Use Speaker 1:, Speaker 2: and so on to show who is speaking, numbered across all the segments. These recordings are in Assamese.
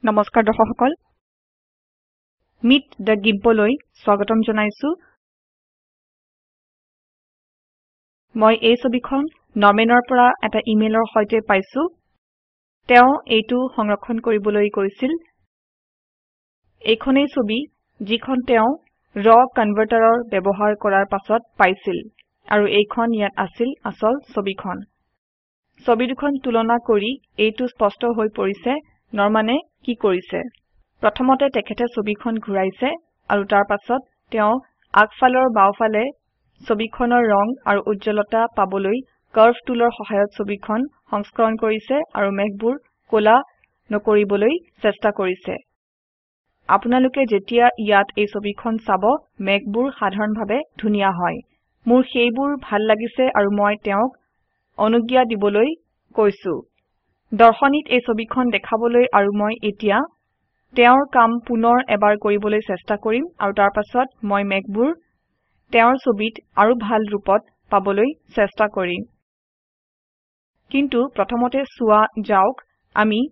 Speaker 1: নমস্কাৰ দৰ্শকসকল মিট দ্য গিম্পলৈ স্বাগতম জনাইছো মই এই ছবিখন নৰ্মেনৰ পৰা এটা ইমেইলৰ সৈতে পাইছো তেওঁ এইটো সংৰক্ষণ কৰিবলৈ কৈছিল এইখনেই ছবি যিখন তেওঁ ৰ কনভাৰ্টাৰৰ ব্যৱহাৰ কৰাৰ পাছত পাইছিল আৰু এইখন ইয়াত আছিল আসল ছবিখন ছবি দুখন তুলনা কৰি এইটো স্পষ্ট হৈ পৰিছে নৰমানে কি কৰিছে প্ৰথমতে তেখেতে ছবিখন ঘূৰাইছে আৰু তাৰ পাছত তেওঁ আগফালৰ বাওফালে ছবিখনৰ ৰং আৰু উজ্জ্বলতা পাবলৈ কাৰ্ভ টুলৰ সহায়ত ছবিখন সংস্কৰণ কৰিছে আৰু মেঘবোৰ কোলা নকৰিবলৈ চেষ্টা কৰিছে আপোনালোকে যেতিয়া ইয়াত এই ছবিখন চাব মেঘবোৰ সাধাৰণভাৱে ধুনীয়া হয় মোৰ সেইবোৰ ভাল লাগিছে আৰু মই তেওঁক অনুজ্ঞা দিবলৈ কৈছো দৰ্শনীত এই ছবিখন দেখাবলৈ আৰু মই এতিয়া তেওঁৰ কাম পুনৰ এবাৰ কৰিবলৈ চেষ্টা কৰিম আৰু তাৰ পাছত মই মেঘবোৰ তেওঁৰ ছবিত আৰু ভাল ৰূপত পাবলৈ চেষ্টা কৰিম কিন্তু প্ৰথমতে চোৱা যাওক আমি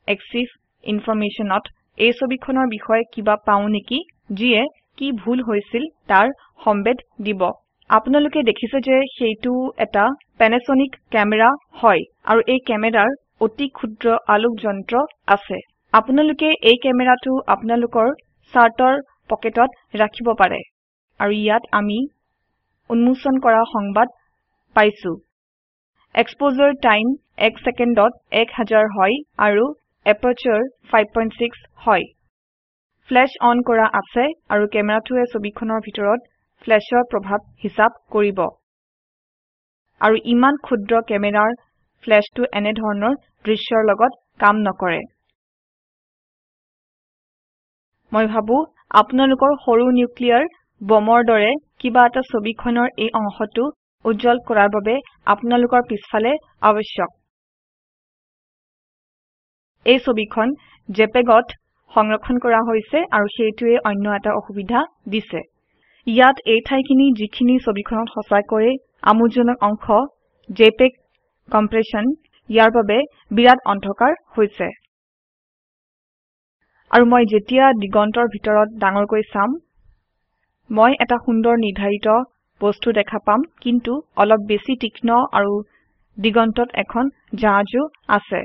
Speaker 1: এক্সিফ ইনফৰমেশ্যনত এই ছবিখনৰ বিষয়ে কিবা পাও নেকি যিয়ে কি ভুল হৈছিল তাৰ সম্বেদ দিব আপোনালোকে দেখিছে যে সেইটো এটা Panasonic ক্যামেৰা হয় আৰু এই ক্যামেৰাৰ অতি ক্ষুদ্ৰ আলোক যন্ত্ৰ আছে আপোনালোকে এই ক্যামেৰাটো আপোনালোকৰ চাৰ্টৰ পকেটত ৰাখিব পাৰে আৰু ইয়াত আমি উন্মোচন কৰা সংবাদ পাইছো এক্সপোজাৰ টাইম 1 সেকেন্ডত 1000 হয় আৰু এপাৰ্চাৰ 5.6 হয় ফ্ল্যাশ অন কৰা আছে আৰু ক্যামেৰাটোৱে ছবিখনৰ ভিতৰত ফ্ল্যাশৰ প্ৰভাৱ হিচাপ কৰিব আৰু ইমান ক্ষুদ্ৰ ক্যামেৰাৰ ফ্ল্যাশটো এনে ধৰণৰ দৃশ্যৰ লগত কাম নকৰে মই ভাবো আপোনালোকৰ সৰু নিউক্লিয়াৰ বমৰ দৰে কিবা এটা ছবিখনৰ এই অংশটো উজ্জ্বল কৰাৰ বাবে আপোনালোকৰ পিছফালে আৱশ্যক এই ছবিখন জেপেগত সংৰক্ষণ কৰা হৈছে আৰু সেইটোৱে অন্য এটা অসুবিধা দিছে ইয়াত এই ঠাইখিনি যিখিনি ছবিখনত সঁচাকৈ আমোদজনক অংশ জেপেগ কম্প্ৰেছন ইয়াৰ বাবে বিৰাট অন্ধকাৰ হৈছে আৰু মই যেতিয়া দিগন্তৰ ভিতৰত ডাঙৰকৈ চাম মই এটা সুন্দৰ নিৰ্ধাৰিত বস্তু দেখা পাম কিন্তু অলপ বেছি তীক্ষ্ণ আৰু দিগন্তত এখন জাহাজো আছে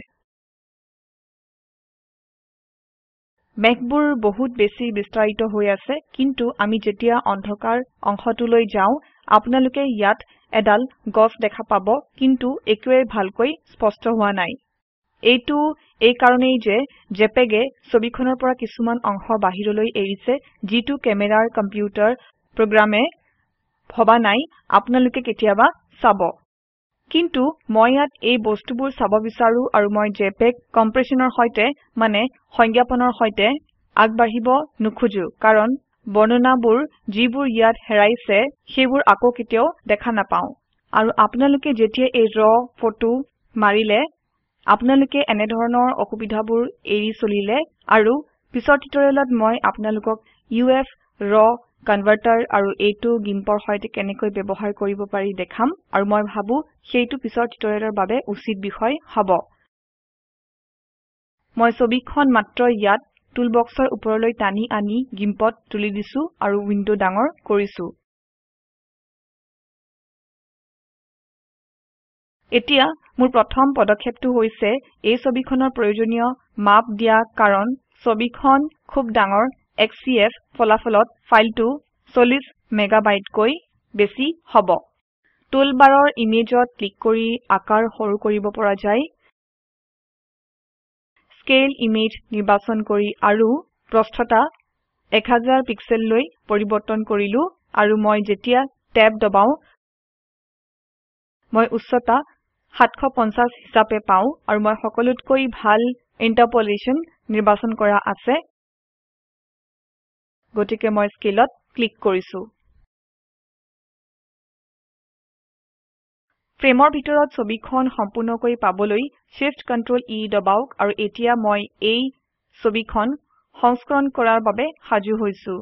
Speaker 1: মেঘবোৰ বহুত বেছি বিস্তাৰিত হৈ আছে কিন্তু আমি যেতিয়া অন্ধকাৰ অংশটোলৈ যাওঁ আপোনালোকে ইয়াত এডাল গছ দেখা পাব কিন্তু একোৱে ভালকৈ স্পষ্ট হোৱা নাই এইটো এই কাৰণেই যে জেপেগে ছবিখনৰ পৰা কিছুমান অংশ বাহিৰলৈ এৰিছে যিটো ক্যামেৰাৰ কম্পিউটাৰ প্ৰগ্ৰামে ভবা নাই আপোনালোকে কেতিয়াবা চাব কিন্তু মই ইয়াত এই বস্তুবোৰ চাব বিচাৰো আৰু মই জেপেগ কম্প্ৰেছনৰ সৈতে মানে সংজ্ঞাপনৰ সৈতে আগবাঢ়িব নোখোজো কাৰণ বৰ্ণনাবোৰ যিবোৰ ইয়াত হেৰাইছে সেইবোৰ আকৌ কেতিয়াও দেখা নাপাও আৰু আপোনালোকে যেতিয়া এই ৰ ফটো মাৰিলে আপোনালোকে এনে ধৰণৰ অসুবিধাবোৰ এৰি চলিলে আৰু পিছৰ টিউটৰিয়েলত মই আপোনালোকক UF ৰ কনভাৰ্টাৰ আৰু এইটো গিম্পৰ সৈতে কেনেকৈ ব্যৱহাৰ কৰিব পাৰি দেখাম আৰু মই ভাবো সেইটো পিছৰ টিউটৰিয়েলৰ বাবে উচিত বিষয় হ'ব মই ছবিখন মাত্ৰ ইয়াত টুলবক্সৰ ওপৰলৈ টানি আনি গিম্পত তুলি দিছো আৰু উইন্ডো ডাঙৰ কৰিছো এতিয়া মোৰ প্ৰথম পদক্ষেপটো হৈছে এই ছবিখনৰ প্ৰয়োজনীয় মাপ দিয়া কাৰণ ছবিখন খুব ডাঙৰ XCF ফলাফলত ফাইলটো 40 মেগাবাইটকৈ বেছি হ'ব টুলবাৰৰ ইমেজত ক্লিক কৰি আকাৰ সৰু কৰিব পৰা যায় স্কেল ইমেজ নিৰ্বাচন কৰি আৰু প্ৰস্থতা 1000 পিক্সেললৈ পৰিবৰ্তন কৰিলো আৰু মই যেতিয়া ট্যাব দবাও মই উচ্চতা 750 হিচাপে পাও আৰু মই সকলোতকৈ ভাল ইন্টাৰপোলেশ্যন নিৰ্বাচন কৰা আছে গতিকে মই স্কেলত ক্লিক কৰিছো ফ্ৰেমৰ ভিতৰত ছবিখন সম্পূৰ্ণকৈ পাবলৈ Shift Ctrl E দবাওক আৰু এতিয়া মই এই ছবিখন সংস্কৰণ কৰাৰ বাবে সাজু হৈছো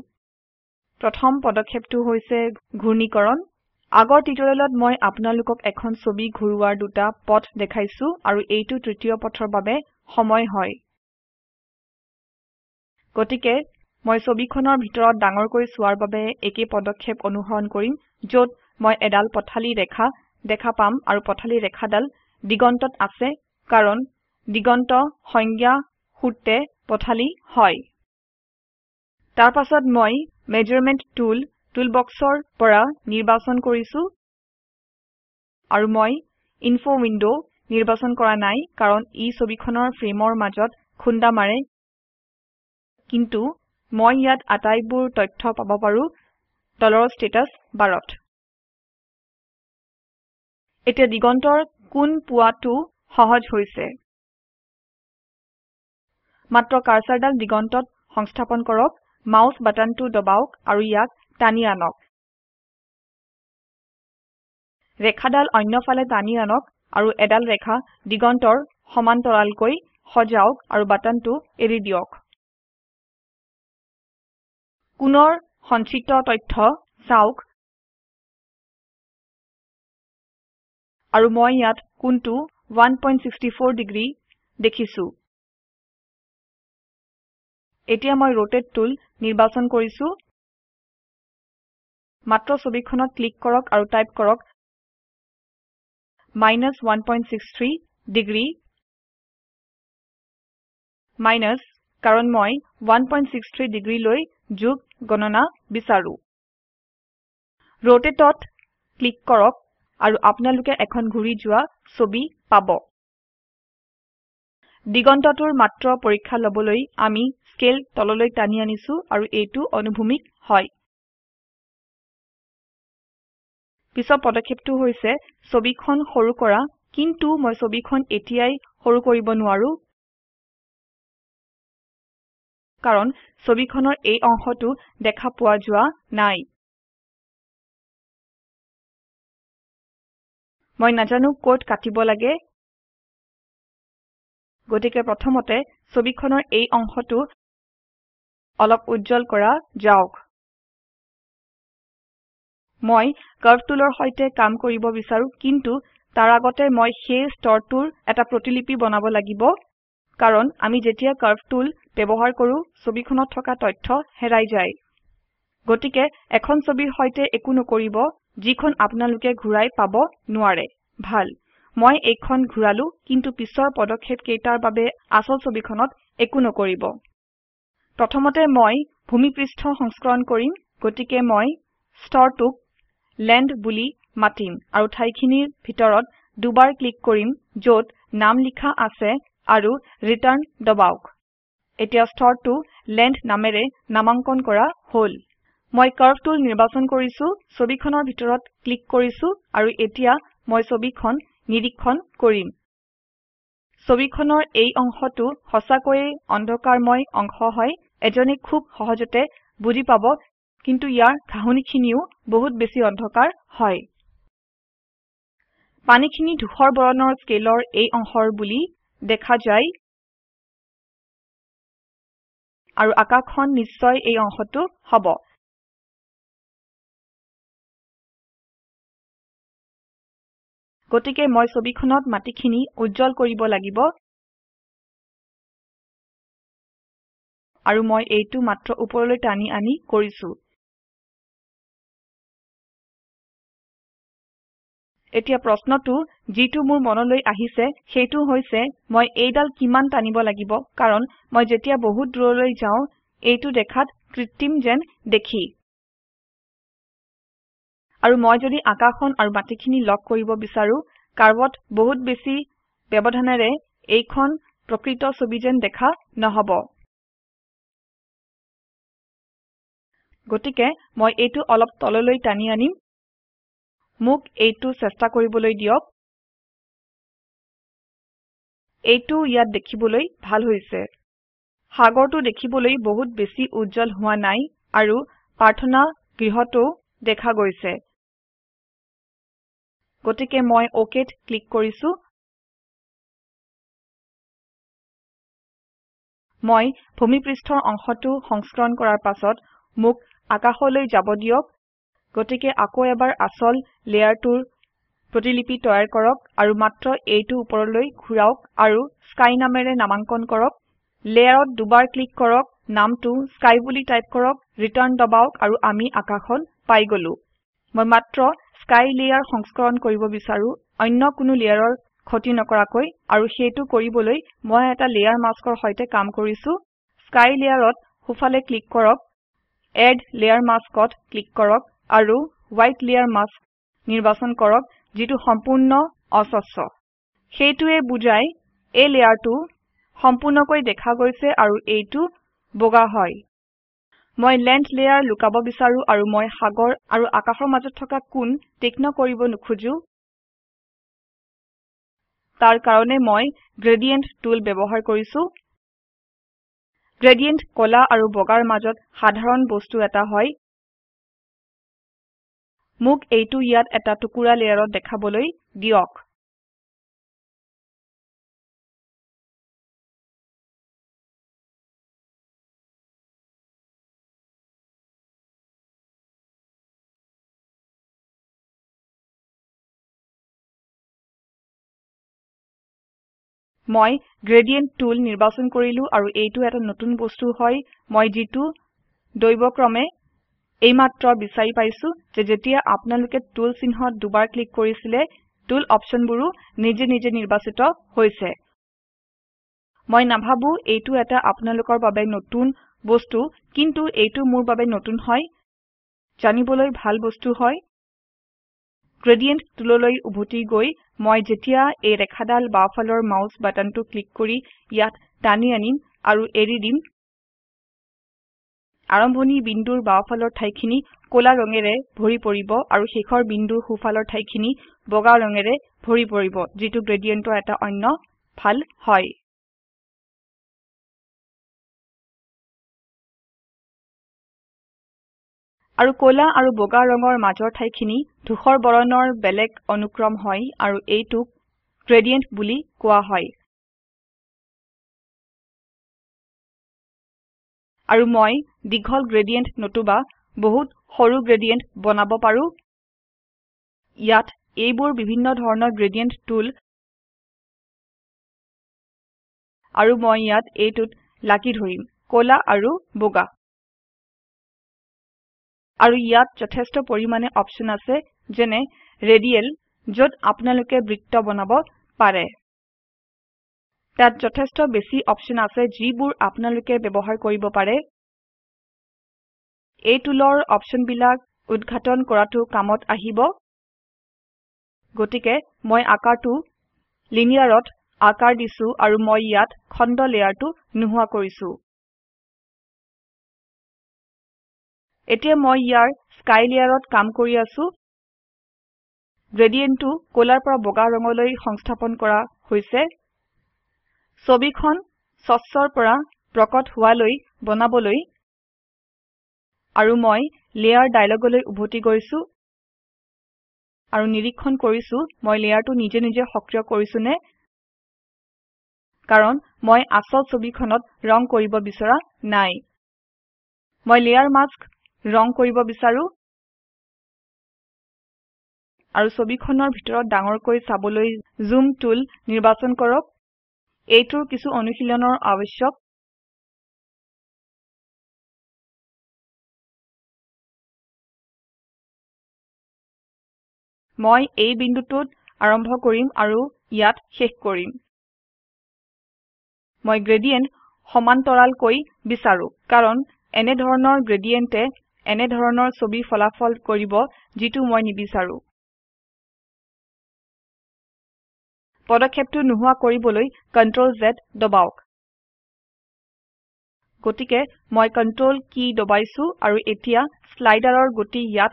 Speaker 1: প্ৰথম পদক্ষেপটো হৈছে ঘূৰ্ণীকৰণ আগৰ টিউটৰিয়েলত মই আপোনালোকক এখন ছবি ঘূৰোৱাৰ দুটা পথ দেখাইছো আৰু এইটো তৃতীয় পথৰ বাবে সময় হয় গতিকে মই ছবিখনৰ ভিতৰত ডাঙৰকৈ চোৱাৰ বাবে একে পদক্ষেপ অনুসৰণ কৰিম য'ত মই এডাল পথালি ৰেখা দেখা পাম আৰু পথালি ৰেখাডাল দিগন্তত আছে কাৰণ দিগন্ত সংজ্ঞা সূত্ৰে পথালি হয় তাৰ পাছত মই মেজাৰমেন্ট টুলবক্সৰ পৰা নিৰ্বাচন কৰিছো আৰু মই ইনফো উইন্ডো নিৰ্বাচন কৰা নাই কাৰণ ই ছবিখনৰ ফ্ৰেমৰ মাজত খুন্দা মাৰে কিন্তু মই ইয়াত আটাইবোৰ তথ্য পাব পাৰো তলৰ ষ্টেটাস বাৰত এতিয়া দিগন্তৰ কোণ পোৱাটো সহজ হৈছে মাত্ৰ কাৰ্সাৰডাল দিগন্তত সংস্থাপন কৰক মাউস বাটনটো দবাওক আৰু ইয়াক টানি আনক ৰেখাডাল অন্যফালে টানি আনক আৰু এডাল ৰেখা দিগন্তৰ সমান্তৰালকৈ সজাওক আৰু বাটনটো এৰি দিয়ক কোণৰ সঞ্চিত তথ্য চাওক আৰু মই ইয়াত কোণটো 1.64 ডিগ্ৰী দেখিছো এতিয়া মই ৰোটেট টুল নিৰ্বাচন কৰিছো মাত্ৰ ছবিখনত ক্লিক কৰক আৰু টাইপ কৰক -1.63 ডিগ্ৰী মাইনাস কাৰণ মই 1.63 ডিগ্ৰী লৈ যোগ গণনা বিচাৰো ৰোটেটত ক্লিক কৰক আৰু আপোনালোকে এখন ঘূৰি যোৱা ছবি পাব দিগন্তটোৰ মাত্ৰ পৰীক্ষা লবলৈ আমি স্কেল তললৈ টানি আনিছো আৰু এইটো অনুভূমিক হয় পিছৰ পদক্ষেপটো হৈছে ছবিখন সৰু কৰা কিন্তু মই ছবিখন এতিয়াই সৰু কৰিব নোৱাৰো কাৰণ ছবিখনৰ এই অংশটো দেখা পোৱা যোৱা নাই মই নাজানো ক'ত কাটিব লাগে গতিকে প্ৰথমতে ছবিখনৰ এই অংশটো অলপ উজ্জ্বল কৰা যাওক মই কাৰ্ভ টুলৰ সৈতে কাম কৰিব বিচাৰো কিন্তু তাৰ আগতে মই সেই স্তৰটোৰ এটা প্ৰতিলিপি বনাব লাগিব কাৰণ আমি যেতিয়া কাৰ্ভ টুল ব্যৱহাৰ কৰো ছবিখনত থকা তথ্য হেৰাই যায় গতিকে এখন ছবিৰ সৈতে একো নকৰিব যিখন আপোনালোকে ঘূৰাই পাব নোৱাৰে ভাল মই এইখন ঘূৰালো কিন্তু পিছৰ পদক্ষেপ কেইটাৰ বাবে আসল ছবিখনত একো নকৰিব প্ৰথমতে মই ভূমিপৃষ্ঠ সংস্কৰণ কৰিম গতিকে মই স্তৰটোক লেণ্ড বুলি মাতিম আৰু ঠাইখিনিৰ ভিতৰত দুবাৰ ক্লিক কৰিম য'ত নাম লিখা আছে আৰু ৰিটাৰ্ণ দবাওক এতিয়া স্তৰটো লেণ্ড নামেৰে নামাঙ্কন কৰা হল মই কাৰ্ভ টুল নিৰ্বাচন কৰিছো ছবিখনৰ ভিতৰত ক্লিক কৰিছো আৰু এতিয়া মই ছবিখন নিৰীক্ষণ কৰিম ছবিখনৰ এই অংশটো সঁচাকৈয়ে অন্ধকাৰময় অংশ হয় এজনে খুব সহজতে বুজি পাব কিন্তু ইয়াৰ ঘাঁহনিখিনিও বহুত বেছি অন্ধকাৰ হয় পানীখিনি ধূসৰ বৰণৰ স্কেলৰ এই অংশৰ বুলি দেখা যায় আৰু আকাশখন নিশ্চয় এই অংশটো হ'ব গতিকে মই ছবিখনত মাটিখিনি উজ্জ্বল কৰিব লাগিব আৰু মই এইটো মাত্ৰ ওপৰলৈ টানি আনি কৰিছো এতিয়া প্ৰশ্নটো যিটো মোৰ মনলৈ আহিছে সেইটো হৈছে মই এইডাল কিমান টানিব লাগিব কাৰণ মই যেতিয়া বহুত দূৰলৈ যাওঁ এইটো দেখাত কৃত্ৰিম যেন দেখি আৰু মই যদি আকাশখন আৰু মাটিখিনি লগ কৰিব বিচাৰো কাৰ্ভত বহুত বেছি ব্যৱধানেৰে এইখন প্ৰকৃত ছবি যেন দেখা নহব গতিকে মই এইটো অলপ তললৈ টানি আনিম মোক এইটো চেষ্টা কৰিবলৈ দিয়ক এইটো ইয়াত দেখিবলৈ ভাল হৈছে সাগৰটো দেখিবলৈ বহুত বেছি উজ্জ্বল হোৱা নাই আৰু প্ৰাৰ্থনা গৃহটো দেখা গৈছে গতিকে মই OKত ক্লিক কৰিছো মই ভূমিপৃষ্ঠৰ অংশটো সংস্কৰণ কৰাৰ পাছত মোক আকাশলৈ যাব দিয়ক গতিকে আকৌ এবাৰ আসল লেয়াৰটোৰ প্ৰতিলিপি তৈয়াৰ কৰক আৰু মাত্ৰ এইটো ওপৰলৈ ঘূৰাওক আৰু স্কাই নামেৰে নামাঙ্কন কৰক লেয়াৰত দুবাৰ ক্লিক কৰক, নামটো স্কাই বুলি টাইপ কৰক, ৰিটাৰ্ণ দবাওক আৰু আমি আকাশখন পাই গলো। মই মাত্ৰ স্কাই লেয়াৰ সংস্কৰণ কৰিব বিচাৰো, অন্য কোনো লেয়াৰৰ ক্ষতি নকৰাকৈ, আৰু সেইটো কৰিবলৈ মই এটা লেয়াৰ মাস্কৰ সৈতে কাম কৰিছো। স্কাই লেয়াৰত সোঁফালে ক্লিক কৰক, এড লেয়াৰ মাস্কত ক্লিক কৰক আৰু হোৱাইট লেয়াৰ মাস্ক নিৰ্বাচন কৰক, যিটো সম্পূৰ্ণ অস্বচ্ছ। সেইটোৱে বুজায় এই লেয়াৰটো সম্পূৰ্ণকৈ দেখা গৈছে আৰু এইটো বগা হয়। মই লেন্ড লেয়াৰ লুকাব বিচাৰো আৰু মই সাগৰ আৰু আকাশৰ মাজত থকা কোণ তীক্ষ্ণ কৰিব নোখোজো। তাৰ কাৰণে মই গ্ৰেডিয়েন্ট টুল ব্যৱহাৰ কৰিছো। গ্ৰেডিয়েন্ট কলা আৰু বগাৰ মাজত সাধাৰণ বস্তু এটা হয়। মোক এইটো ইয়াত এটা টুকুৰা লেয়াৰত দেখাবলৈ দিয়ক। মই গ্ৰেডিয়েন্ট টুল নিৰ্বাচন কৰিলো আৰু এইটো এটা নতুন বস্তু হয়। মই যিটো দৈবক্ৰমে এইমাত্ৰ বিচাৰি পাইছো যে যেতিয়া আপোনালোকে টুল চিহ্নত দুবাৰ ক্লিক কৰিছিলে, টুল অপশ্যনবোৰো নিজে নিজে নিৰ্বাচিত হৈছে। মই নাভাবো এইটো এটা আপোনালোকৰ বাবে নতুন বস্তু, কিন্তু এইটো মোৰ বাবে নতুন হয়, জানিবলৈ ভাল বস্তু হয়। গ্ৰেডিয়েন্ট টুললৈ উভতি গৈ মই যেতিয়া এই ৰেখাডাল বাওঁফালৰ মাউস বাটনটো ক্লিক কৰি ইয়াত টানি আনিম আৰু এৰি দিম, আৰম্ভণি বিন্দুৰ বাওঁফালৰ ঠাইখিনি কলা ৰঙেৰে ভৰি পৰিব আৰু শেষৰ বিন্দুৰ সোঁফালৰ ঠাইখিনি বগা ৰঙেৰে ভৰি পৰিব, যিটো গ্ৰেডিয়েন্টৰ এটা অন্য ভাল হয়। আৰু কলা আৰু বগা ৰঙৰ মাজৰ ঠাইখিনি ধূসৰ বৰণৰ বেলেগ অনুক্ৰম হয় আৰু এইটোক গ্ৰেডিয়েন্ট বুলি কোৱা হয়। আৰু মই দীঘল গ্ৰেডিয়েন্ট নতুবা বহুত সৰু গ্ৰেডিয়েন্ট বনাব পাৰো। ইয়াত এইবোৰ বিভিন্ন ধৰণৰ গ্ৰেডিয়েন্ট টুল, আৰু মই ইয়াত এইটোত লাগি ধৰিম, কলা আৰু বগা। আৰু ইয়াত যথেষ্ট পৰিমাণে অপশ্যন আছে, যেনে ৰেডিয়েল, য'ত আপোনালোকে বৃত্ত বনাব পাৰে। তাত যথেষ্ট বেছি অপশ্যন আছে যিবোৰ আপোনালোকে ব্যৱহাৰ কৰিব পাৰে। এই টুলৰ অপশ্যনবিলাক উদ্ঘাটন কৰাটো কামত আহিব। গতিকে মই আকাৰটো লিনিয়াৰত আকাৰ দিছো আৰু মই ইয়াত খণ্ড লেয়াৰটো নোহোৱা কৰিছো। এতিয়া মই ইয়াৰ স্কাই লেয়াৰত কাম কৰি আছো। গ্ৰেডিয়েন্টটো কলাৰ পৰা বগা ৰঙলৈ সংস্থাপন কৰা হৈছে। ছবিখন স্বচ্ছৰ পৰা প্ৰকট হোৱালৈ বনাবলৈ, আৰু মই লেয়াৰ ডায়লগলৈ উভতি গৈছো আৰু নিৰীক্ষণ কৰিছো মই লেয়াৰটো নিজে নিজে সক্ৰিয় কৰিছোনে, কাৰণ মই আচল ছবিখনত ৰং কৰিব বিচৰা নাই। মই লেয়াৰ মাস্ক ৰং কৰিব বিচাৰো আৰু ছবিখনৰ ভিতৰত ডাঙৰকৈ চাবলৈ জুম টুল নিৰ্বাচন কৰক। এইটোৰ কিছু অনুশীলনৰ আৱশ্যক। মই এই বিন্দুটোত আৰম্ভ কৰিম আৰু ইয়াত শেষ কৰিম। মই গ্ৰেডিয়েন্ট সমান্তৰালকৈ বিচাৰো, কাৰণ এনে ধৰণৰ গ্ৰেডিয়েন্টে এনে ধৰণৰ ছবি ফলাফল কৰিব যিটো মই নিবিচাৰো। পদক্ষেপটো নোহোৱা কৰিবলৈ Ctrl Z দবাওক। গতিকে মই Ctrl কী দবাইছো আৰু এতিয়া স্লাইডাৰৰ গতি ইয়াত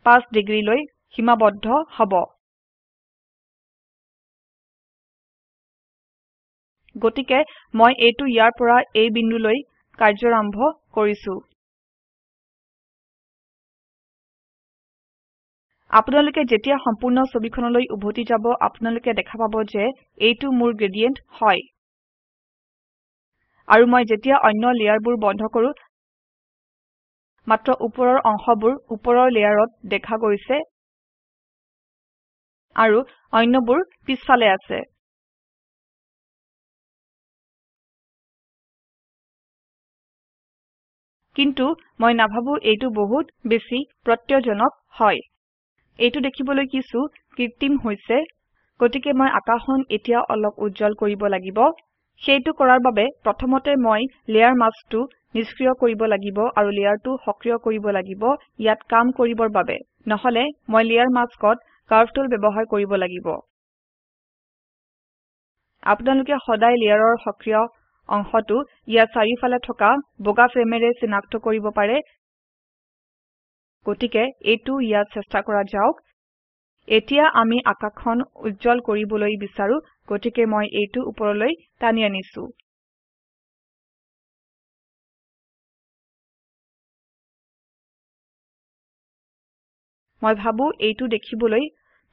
Speaker 1: 5 ডিগ্ৰীলৈ সীমাবদ্ধ হ'ব। গতিকে মই এইটো ইয়াৰ পৰা এই বিন্দুলৈ কাৰ্য্যাৰম্ভ কৰিছো। আপোনালোকে যেতিয়া সম্পূৰ্ণ ছবিখনলৈ উভতি যাব, আপোনালোকে দেখা পাব যে এইটো মোৰ গ্ৰেডিয়েন্ট হয়। আৰু মই যেতিয়া অন্য লেয়াৰবোৰ বন্ধ কৰো, মাত্ৰ ওপৰৰ অংশবোৰ ওপৰৰ লেয়াৰত দেখা গৈছে আৰু অন্যবোৰ পিছফালে আছে। কিন্তু মই নাভাবো এইটো বহুত বেছি প্ৰত্যয়জনক হয় এইটো দেখিবলৈ কিছু কৃত্ৰিম হৈছে গতিকে মই আকাশখন এতিয়া অলপ উজ্জ্বল কৰিব লাগিব সেইটো কৰাৰ বাবে প্ৰথমতে মই লেয়াৰ মাস্কটো নিষ্ক্ৰিয় কৰিব লাগিব আৰু লেয়াৰটো সক্ৰিয় কৰিব লাগিব ইয়াত কাম কৰিবৰ বাবে নহলে মই লেয়াৰ মাস্কত কাৰ্ভ টুল ব্যৱহাৰ কৰিব লাগিব আপোনালোকে সদায় লেয়াৰৰ সক্ৰিয় অংশটো ইয়াৰ চাৰিওফালে থকা বগা ফ্ৰেমেৰে চিনাক্ত কৰিব পাৰে গতিকে এইটো ইয়াত চেষ্টা কৰা যাওক এতিয়া আমি আকাশখন উজ্জ্বল কৰিবলৈ বিচাৰো গতিকে মই এইটো ওপৰলৈ টানি আনিছো মই ভাবো এইটো দেখিবলৈ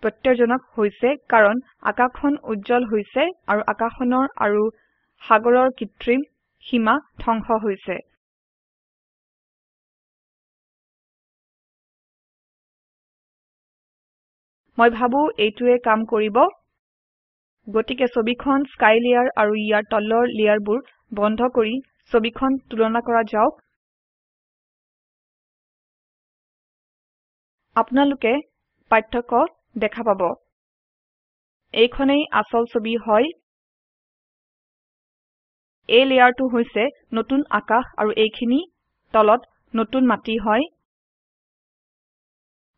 Speaker 1: প্ৰত্যয়জনক হৈছে কাৰণ আকাশখন উজ্জ্বল হৈছে আৰু আকাশখনৰ আৰু সাগৰৰ কৃত্ৰিম সীমা ধ্বংস হৈছে মই ভাবো এইটোৱে কাম কৰিব গতিকে ছবিখন স্কাই লেয়াৰ আৰু ইয়াৰ তলৰ লেয়াৰবোৰ বন্ধ কৰি ছবিখন তুলনা কৰা যাওক আপোনালোকে পাৰ্থক্য দেখা পাব এইখনেই আসল ছবি হয় এই লেয়াৰটো হৈছে নতুন আকাশ আৰু এইখিনি তলত নতুন মাটি হয়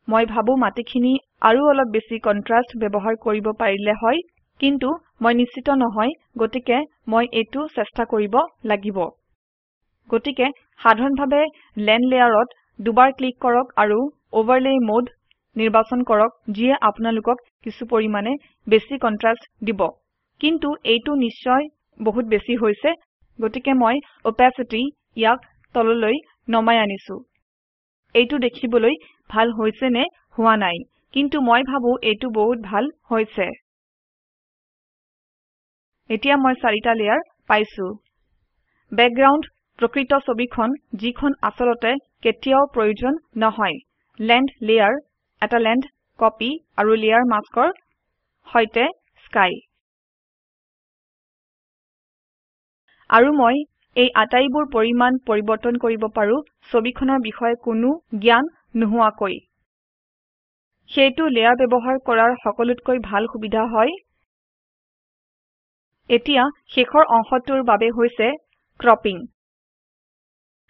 Speaker 1: মই ভাবো মাটিখিনি আৰু অলপ বেছি কন্ট্ৰাষ্ট ব্যৱহাৰ কৰিব পাৰিলে হয় কিন্তু মই নিশ্চিত নহয় গতিকে মই এইটো চেষ্টা কৰিব লাগিব গতিকে সাধাৰণভাৱে লেণ্ড লেয়াৰত দুবাৰ ক্লিক কৰক আৰু ওভাৰলে মোড নিৰ্বাচন কৰক যিয়ে আপোনালোকক কিছু পৰিমাণে বেছি কন্ট্ৰাষ্ট দিব কিন্তু এইটো নিশ্চয় বহুত বেছি হৈছে গতিকে মই opacity ইয়াক তললৈ নমাই আনিছো এইটো দেখিবলৈ ভাল হৈছে নে হোৱা নাই কিন্তু মই ভাবো এইটো বহুত ভাল হৈছে এতিয়া মই চাৰিটা লেয়াৰ পাইছো বেকগ্ৰাউণ্ড প্ৰকৃত ছবিখন যিখন আসলতে কেতিয়াও প্ৰয়োজন নহয় লেণ্ড লেয়াৰ এটা লেণ্ড কপি আৰু লেয়াৰ মাস্কৰ সৈতে স্কাই আৰু মই এই আটাইবোৰ পৰিমাণ পৰিৱৰ্তন কৰিব পাৰো ছবিখনৰ বিষয়ে কোনো জ্ঞান নোহোৱাকৈ সেইটো লেয়াৰ ব্যৱহাৰ কৰাৰ সকলোতকৈ ভাল সুবিধা হয় এতিয়া শেষৰ অংশটোৰ বাবে হৈছে ক্ৰপিং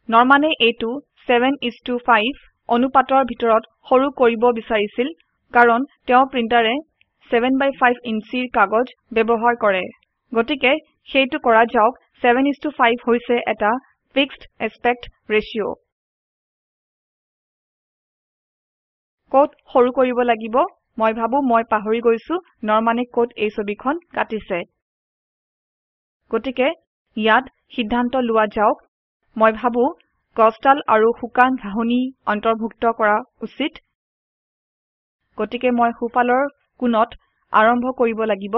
Speaker 1: নৰমানে এইটো 7:5 অনুপাতৰ ভিতৰত সৰু কৰিব বিচাৰিছিল কাৰণ তেওঁ প্ৰিন্টাৰে 7/5 ইঞ্চিৰ কাগজ ব্যৱহাৰ কৰে গতিকে সেইটো কৰা যাওক 7:5 হৈছে এটা ফিক্সড এস্পেক্ট ৰেশিও কোড সৰু কৰিব লাগিব মই ভাবো মই পাহৰি গৈছো নৰমানে কোড এই ছবিখন কাটিছে গতিকে ইয়াত সিদ্ধান্ত লোৱা যাওক মই ভাবো গছডাল আৰু শুকান ঘাঁহনি অন্তৰ্ভুক্ত কৰা উচিত গতিকে মই সোঁফালৰ কোণত আৰম্ভ কৰিব লাগিব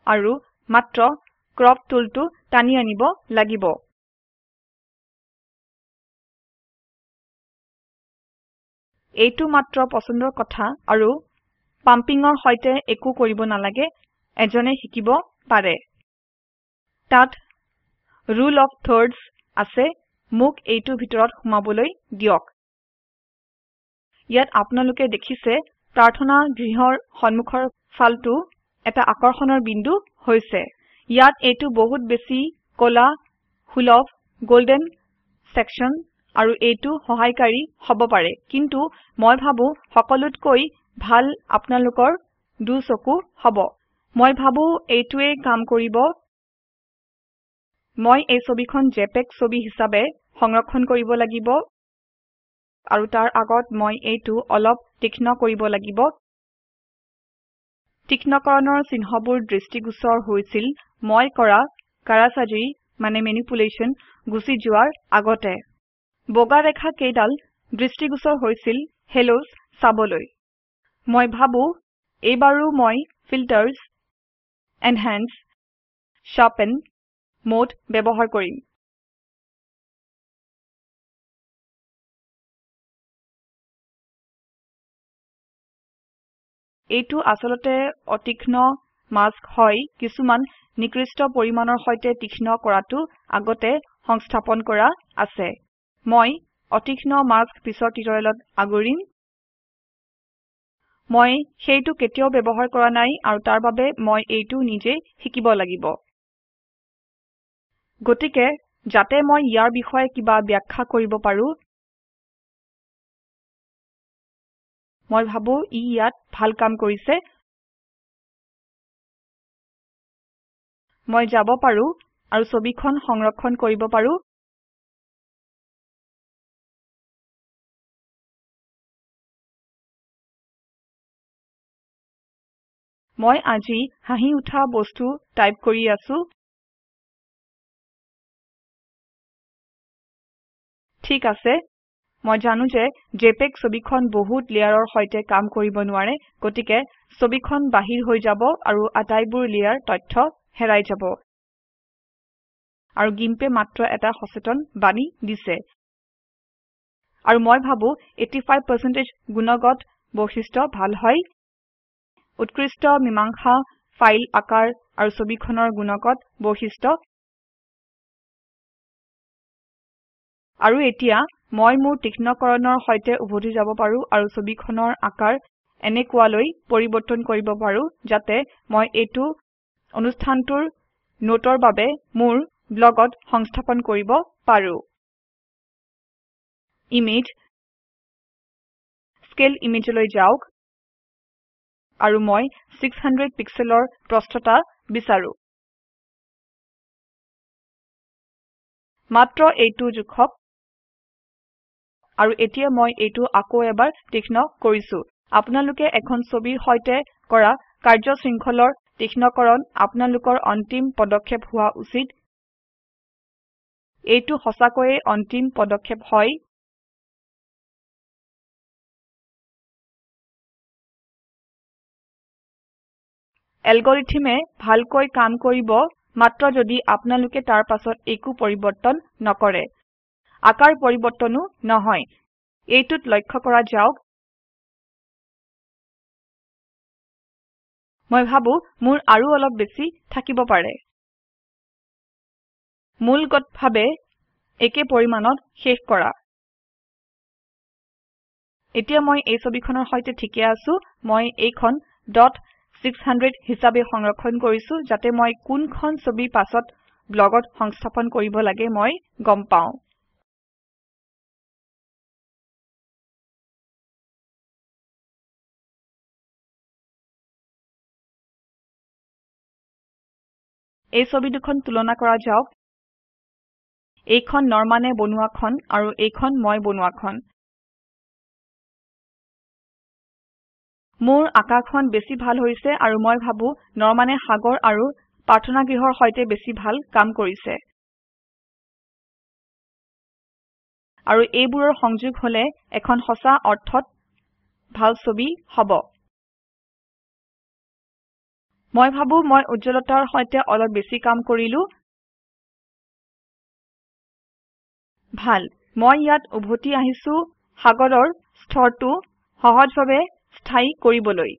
Speaker 1: আৰু মাত্ৰ ক্ৰপ টুলটো টানি আনিব লাগিব এইটো মাত্ৰ পছন্দৰ কথা আৰু পাম্পিঙৰ সৈতে একো কৰিব নালাগে এজনে শিকিব পাৰে তাত ৰুল অফ থাৰ্ডছ আছে মোক এইটো ভিতৰত সোমাবলৈ দিয়ক ইয়াত আপোনালোকে দেখিছে প্ৰাৰ্থনা গৃহৰ সন্মুখৰ ফালটো এটা আকৰ্ষণৰ বিন্দু হৈছে ইয়াত এইটো বহুত বেছি কলা সুলভ গোল্ডেন সেকশন আৰু এইটো সহায়কাৰী হ'ব পাৰে কিন্তু মই ভাবো সকলোতকৈ ভাল আপোনালোকৰ দু চকু হ'ব মই ভাবো এইটোৱে কাম কৰিব মই এই ছবিখন জেপিইজি ছবি হিচাপে সংৰক্ষণ কৰিব লাগিব আৰু তাৰ আগত মই এইটো অলপ তীক্ষ্ণ কৰিব লাগিব তীক্ষ্ণকৰণৰ চিহ্নবোৰ দৃষ্টিগোচৰ হৈছিল মই কৰা কাৰাসাজি মানে মেনিপুলেশ্যন গুচি যোৱাৰ আগতে বগা ৰেখা কেইডাল দৃষ্টিগোচৰ হৈছিল হেলোজ চাবলৈ মই ভাবো এইবাৰো মই ফিল্টাৰ্ছ এনহান্স sharpen মোড ব্যৱহাৰ কৰিম এইটো আসলতে অতীক্ষ্ণ মাস্ক হয় কিছুমান নিকৃষ্ট পৰিমাণৰ সৈতে তীক্ষ্ণ কৰাটো আগতে সংস্থাপন কৰা আছে মই অতীক্ষ্ণ মাস্ক পিছৰ টিউটৰিয়েলত আগৰিম মই সেইটো কেতিয়াও ব্যৱহাৰ কৰা নাই আৰু তাৰ বাবে মই এইটো নিজে শিকিব লাগিব গতিকে যাতে মই ইয়াৰ বিষয়ে কিবা ব্যাখ্যা কৰিব পাৰো মই ভাবো ই ইয়াত ভাল কাম কৰিছে মই যাব পাৰো আৰু ছবিখন সংৰক্ষণ কৰিব পাৰো মই আজি হাঁহি উঠা বস্তু টাইপ কৰি আছো ঠিক আছে মই জানো যে জেপিইজি ছবিখন বহুত লেয়াৰৰ সৈতে কাম কৰিব নোৱাৰে গতিকে ছবিখন বাহিৰ হৈ যাব আৰু আটাইবোৰ লেয়াৰ তথ্য হেৰাই যাব আৰু গিম্পে মাত্ৰ এটা সচেতন বাণী দিছে আৰু মই ভাবো 85% গুণগত বৈশিষ্ট্য ভাল হয় উৎকৃষ্ট মীমাংসা ফাইল আকাৰ আৰু ছবিখনৰ গুণগত বৈশিষ্ট্য আৰু এতিয়া মই মোৰ তীক্ষ্ণকৰণৰ সৈতে উভতি যাব পাৰো আৰু ছবিখনৰ আকাৰ এনেকুৱালৈ পৰিবৰ্তন কৰিব পাৰো যাতে মই এইটো অনুষ্ঠানটোৰ নোটৰ বাবে মোৰ ব্লগত সংস্থাপন কৰিব পাৰো ইমেজ স্কেল ইমেজলৈ যাওক আৰু মই 600 পিক্সেলৰ প্ৰস্থতা বিচাৰো মাত্ৰ এইটো জোখক আৰু এতিয়া মই এইটো আকৌ এবাৰ তীক্ষ্ণ কৰিছো আপোনালোকে এখন ছবিৰ সৈতে কৰা কাৰ্য শৃংখলৰ তীক্ষ্ণকৰণ আপোনালোকৰ অন্তিম পদক্ষেপ হোৱা উচিত এইটো সঁচাকৈয়ে অন্তিম পদক্ষেপ হয় এলগৰিথমে ভালকৈ কাম কৰিব মাত্ৰ যদি আপোনালোকে তাৰ পাছত একো পৰিবৰ্তন নকৰে আকাৰ পৰিবৰ্তনো নহয় এইটোত লক্ষ্য কৰা যাওক মই ভাবো মোৰ আৰু অলপ বেছি থাকিব পাৰে মূলগতভাৱে একে পৰিমাণত শেষ কৰা এতিয়া মই এই ছবিখনৰ সৈতে ঠিকে আছো মই এইখন .600 হিচাপে সংৰক্ষণ কৰিছো যাতে মই কোনখন ছবি পাছত ব্লগত সংস্থাপন কৰিব লাগে মই গম পাও এই ছবি দুখন তুলনা কৰা যাওক এইখন নৰমানে বনোৱাখন আৰু এইখন মই বনোৱাখন মোৰ আকাখন বেছি ভাল হৈছে আৰু মই ভাবো নৰমানে সাগৰ আৰু প্ৰাৰ্থনাগৃহৰ সৈতে বেছি ভাল কাম কৰিছে আৰু এইবোৰৰ সংযোগ হলে এখন সঁচা অৰ্থত ভাল ছবি হ'ব মই ভাবো মই উজ্জ্বলতাৰ সৈতে অলপ বেছি কাম কৰিলো ভাল মই ইয়াত উভতি আহিছো সাগৰৰ স্তৰটো সহজভাৱে স্থায়ী কৰিবলৈ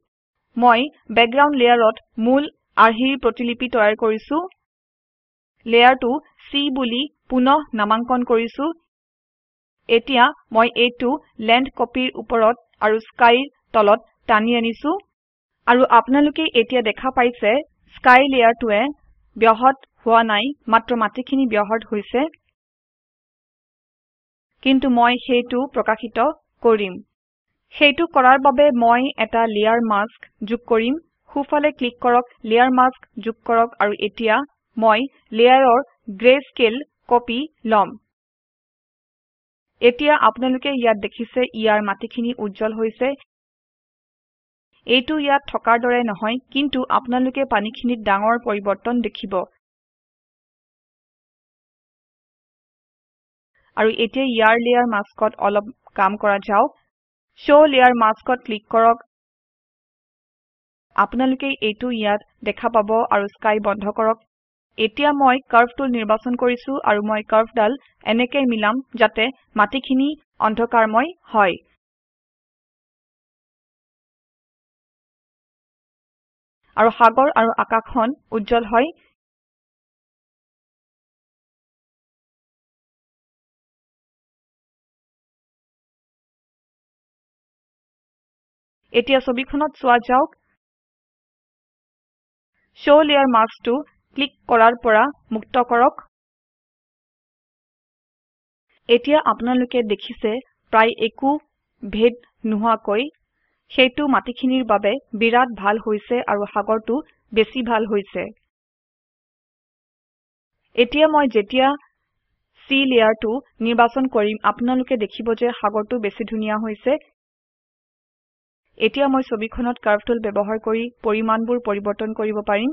Speaker 1: মই বেকগ্ৰাউণ্ড লেয়াৰত মূল আৰ্হিৰ প্ৰতিলিপি তৈয়াৰ কৰিছো লেয়াৰটো C বুলি পুনঃ নামাঙ্কন কৰিছো এতিয়া মই এইটো লেন্ড কপিৰ ওপৰত আৰু স্কাইৰ তলত টানি আনিছো আৰু আপোনালোকে এতিয়া দেখা পাইছে স্কাই লেয়াৰটোৱে ব্যাহত হোৱা নাই মাত্ৰ মাটিখিনি ব্যাহত হৈছে কিন্তু মই সেইটো প্ৰকাশিত কৰিম সেইটো কৰাৰ বাবে মই এটা লেয়াৰ মাস্ক যোগ কৰিম সোঁফালে ক্লিক কৰক লেয়াৰ মাস্ক যোগ কৰক আৰু এতিয়া মই লেয়াৰৰ গ্ৰেস্কেল কপি লম এতিয়া আপোনালোকে ইয়াত দেখিছে ইয়াৰ মাটিখিনি উজ্জ্বল হৈছে এইটো ইয়াত থকাৰ দৰে নহয় কিন্তু আপোনালোকে পানীখিনিত ডাঙৰ পৰিবৰ্তন দেখিব আৰু এতিয়া ইয়াৰ লেয়াৰ মাস্কত অলপ কাম কৰা যাওক শো লেয়াৰ মাস্কত ক্লিক কৰক আপোনালোকে এইটো ইয়াত দেখা পাব আৰু স্কাই বন্ধ কৰক এতিয়া মই কাৰ্ভ টুল নিৰ্বাচন কৰিছো আৰু মই কাৰ্ভডাল এনেকৈ মিলাম যাতে মাটিখিনি অন্ধকাৰময় হয় আৰু সাগৰ আৰু আকাশখন উজ্জ্বল হয় এতিয়া ছবিখনত চোৱা যাওক শো লেয়াৰ মাস্কটো ক্লিক কৰাৰ পৰা মুক্ত কৰক এতিয়া আপোনালোকে দেখিছে প্ৰায় একো ভেদ নোহোৱাকৈ সেইটো মাটিখিনিৰ বাবে বিৰাট ভাল হৈছে আৰু সাগৰটো বেছি ভাল হৈছে এতিয়া মই যেতিয়া সি লেয়াৰটো নিৰ্বাচন কৰিম আপোনালোকে দেখিব যে সাগৰটো বেছি ধুনীয়া হৈছে এতিয়া মই ছবিখনত কাৰ্ভ টুল ব্যৱহাৰ কৰি পৰিমাণবোৰ পৰিৱৰ্তন কৰিব পাৰিম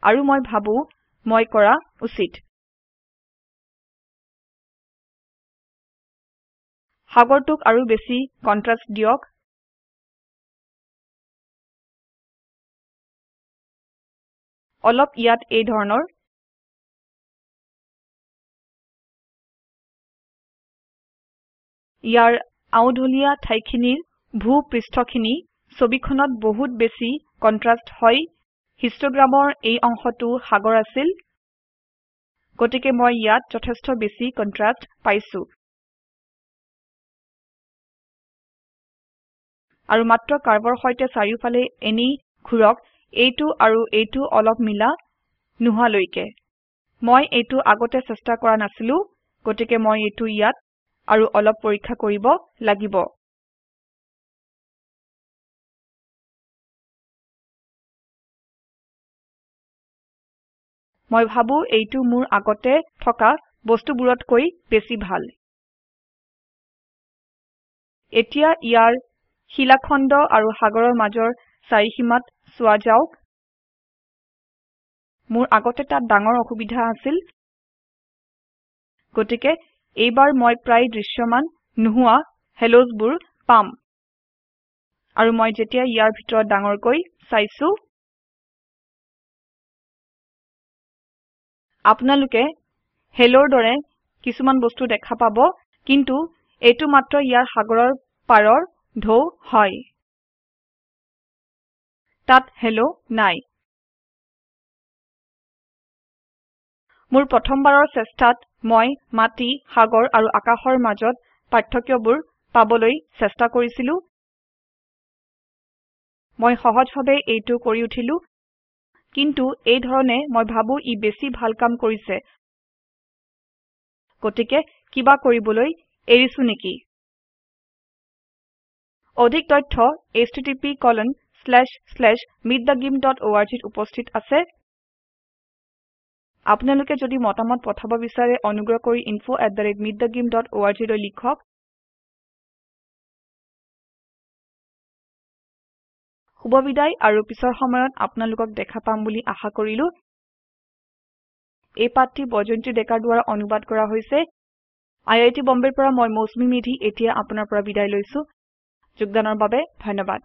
Speaker 1: আৰু মই ভাবো মই কৰা উচিত সাগৰটোক আৰু বেছি কন্ট্ৰাষ্ট দিয়ক অলপ ইয়াত এই ধৰণৰ ইয়াৰ আউধলীয়া ঠাইখিনিৰ ভূপৃষ্ঠখিনি ছবিখনত বহুত বেছি কন্ট্ৰাষ্ট হয় হিষ্টগ্ৰামৰ এই অংশটো সাগৰ আছিল গতিকে মই ইয়াত যথেষ্ট বেছি কন্ট্ৰাষ্ট পাইছো আৰু মাত্ৰ কাৰ্ভৰ সৈতে চাৰিওফালে এনেই ঘূৰক এইটো আৰু এইটো অলপ মিলা নোহোৱালৈকে মই এইটো আগতে চেষ্টা কৰা নাছিলো গতিকে মই এইটো ইয়াত আৰু অলপ পৰীক্ষা কৰিব লাগিব মই ভাবো এইটো মোৰ আগতে থকা বস্তুবোৰতকৈ বেছি ভাল এতিয়া ইয়াৰ শিলাখণ্ড আৰু সাগৰৰ মাজৰ চাৰিসীমাত চোৱা যাওক মোৰ আগতে তাত ডাঙৰ অসুবিধা আছিল গতিকে এইবাৰ মই প্ৰায় দৃশ্যমান নোহোৱা হেলোজবোৰ পাম আৰু মই যেতিয়া ইয়াৰ ভিতৰত ডাঙৰকৈ চাইছো আপোনালোকে হেলোৰ দৰে কিছুমান বস্তু দেখা পাব কিন্তু এইটো মাত্ৰ ইয়াৰ সাগৰৰ পাৰৰ ঢৌ হয় তাত হেলো নাই মোৰ প্ৰথমবাৰৰ চেষ্টাত মই মাটি সাগৰ আৰু আকাশৰ মাজত পাৰ্থক্যবোৰ পাবলৈ চেষ্টা কৰিছিলো মই সহজভাৱে এইটো কৰি উঠিলো কিন্তু এই ধৰণে মই ভাবো ই বেছি ভাল কাম কৰিছে গতিকে কিবা কৰিবলৈ এৰিছো নেকি অধিক তথ্য http://meetthegimp.org ত উপস্থিত আছে আপোনালোকে যদি মতামত পঠাব বিচাৰে অনুগ্ৰহ কৰি info@meetthegimp.org লৈ লিখক শুভবিদায় আৰু পিছৰ সময়ত আপোনালোকক দেখা পাম বুলি আশা কৰিলো এই পাঠটি বৈজয়ন্তী ডেকাৰ দ্বাৰা অনুবাদ কৰা হৈছে আইআইটি বম্বেৰ পৰা মই মৌচুমী মেধি এতিয়া আপোনাৰ পৰা বিদায় লৈছো যোগদানৰ বাবে ধন্যবাদ